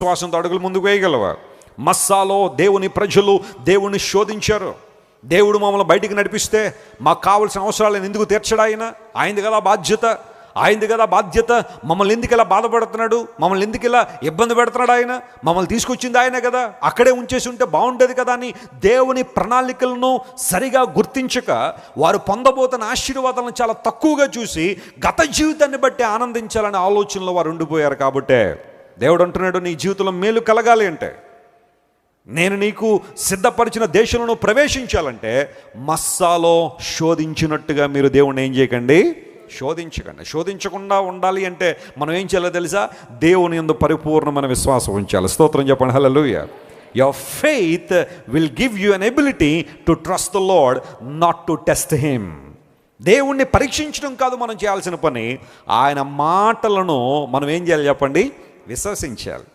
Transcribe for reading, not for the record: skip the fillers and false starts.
విశ్వాసంతో అడుగులు ముందుకు వేయగలవా? మస్సాలో దేవుని ప్రజలు దేవుణ్ణి శోధించారు. దేవుడు మమ్మల్ని బయటికి నడిపిస్తే మాకు కావాల్సిన అవసరాలను ఎందుకు తీర్చడు? ఆయనది కదా బాధ్యత, ఆయనది కదా బాధ్యత. మమ్మల్ని ఎందుకు ఇలా బాధపడుతున్నాడు, మమ్మల్ని ఎందుకు ఇలా ఇబ్బంది పెడుతున్నాడు? ఆయన మమ్మల్ని తీసుకొచ్చింది ఆయనే కదా, అక్కడే ఉంచేసి ఉంటే బాగుండేది కదా అని దేవుని ప్రణాళికలను సరిగా గుర్తించక వారు పొందబోతున్న ఆశీర్వాదాలను చాలా తక్కువగా చూసి గత జీవితాన్ని బట్టి ఆనందించాలనే ఆలోచనలో వారు ఉండిపోయారు. కాబట్టే దేవుడు అంటున్నాడు, నీ జీవితంలో మేలు కలగాలి అంటే, నేను నీకు సిద్ధపరిచిన దేశంలో ప్రవేశించాలంటే మస్సాలో శోధించినట్టుగా మీరు దేవుణ్ణి ఏం చేయకండి, శోధించకండి. శోధించకుండా ఉండాలి అంటే మనం ఏం చేయాలో తెలుసా? దేవుని యందు పరిపూర్ణమైన విశ్వాసం ఉంచాలి. స్తోత్రం చెప్పండి, హల్లెలూయా. Your faith will give you an ability to trust the Lord, not to test him. దేవుణ్ణి పరీక్షించడం కాదు మనం చేయాల్సిన పని, ఆయన మాటలను మనం ఏం చేయాలి చెప్పండి? విశ్వసించాలి.